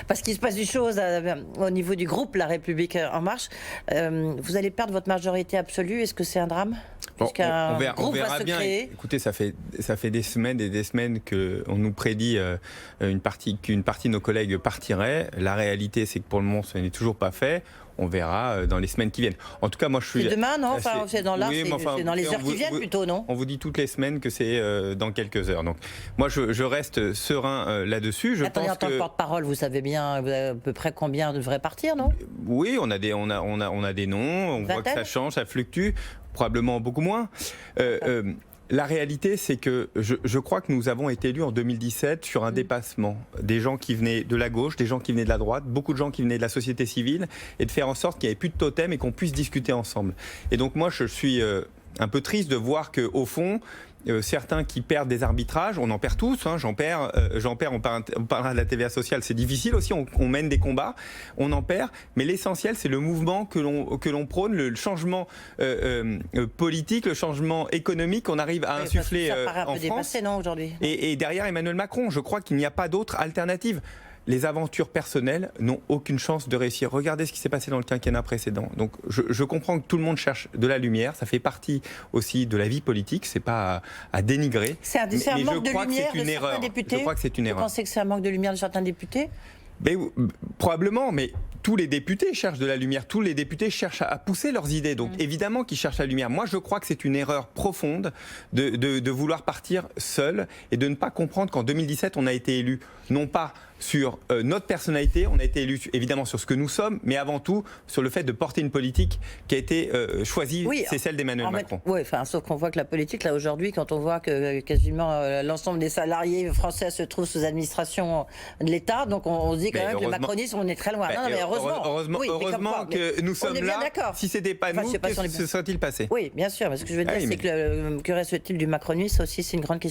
parce qu'il se passe des choses au niveau du groupe La République En Marche. Vous allez perdre votre majorité absolue. Est-ce que c'est un drame? Bon, on verra bien. Créer. Écoutez, ça fait des semaines et des semaines qu'on nous prédit qu'une partie de nos collègues partirait. La réalité, c'est que pour le moment, ce n'est toujours pas fait. On verra dans les semaines qui viennent. En tout cas, moi, je suis... C'est demain, non? Enfin, c'est dans l'heure, c'est dans les heures qui viennent plutôt, non? On vous dit toutes les semaines que c'est dans quelques heures. Donc, moi, je reste serein là-dessus. Attendez, en tant que porte-parole, vous savez bien à peu près combien devrait partir, non? Oui, on a des noms. On voit que ça change, ça fluctue. Probablement beaucoup moins. La réalité, c'est que je crois que nous avons été élus en 2017 sur un dépassement. Des gens qui venaient de la gauche, des gens qui venaient de la droite, beaucoup de gens qui venaient de la société civile, et de faire en sorte qu'il n'y ait plus de totem et qu'on puisse discuter ensemble. Et donc moi, je suis un peu triste de voir qu'au fond, certains qui perdent des arbitrages, on en perd tous, hein, j'en perds, on parlera de la TVA sociale, c'est difficile aussi, on mène des combats, on en perd, mais l'essentiel c'est le mouvement que l'on prône, le changement politique, le changement économique qu'on arrive à insuffler ça paraît un en peu France. dépassé, non, aujourd'hui? Et derrière Emmanuel Macron, je crois qu'il n'y a pas d'autre alternative. Les aventures personnelles n'ont aucune chance de réussir. Regardez ce qui s'est passé dans le quinquennat précédent. Donc je comprends que tout le monde cherche de la lumière. Ça fait partie aussi de la vie politique. C'est pas à dénigrer. C'est un manque de lumière de certains députés. Je crois que c'est une erreur. Vous pensez que c'est un manque de lumière de certains députés? Probablement, mais tous les députés cherchent de la lumière, tous les députés cherchent à pousser leurs idées, donc évidemment qu'ils cherchent la lumière. Moi je crois que c'est une erreur profonde de vouloir partir seul et de ne pas comprendre qu'en 2017 on a été élu non pas sur notre personnalité, on a été élu évidemment sur ce que nous sommes, mais avant tout sur le fait de porter une politique qui a été choisie, c'est celle d'Emmanuel Macron. Oui, sauf qu'on voit que la politique, là aujourd'hui, quand on voit que quasiment l'ensemble des salariés français se trouvent sous administration de l'État, donc on se dit quand même que le macronisme, on est très loin. Non, mais heureusement que nous sommes là. Si c'était pas nous, que se serait-il passé? Oui, bien sûr, mais ce que je veux dire, c'est que reste-t-il du macronisme aussi, c'est une grande question.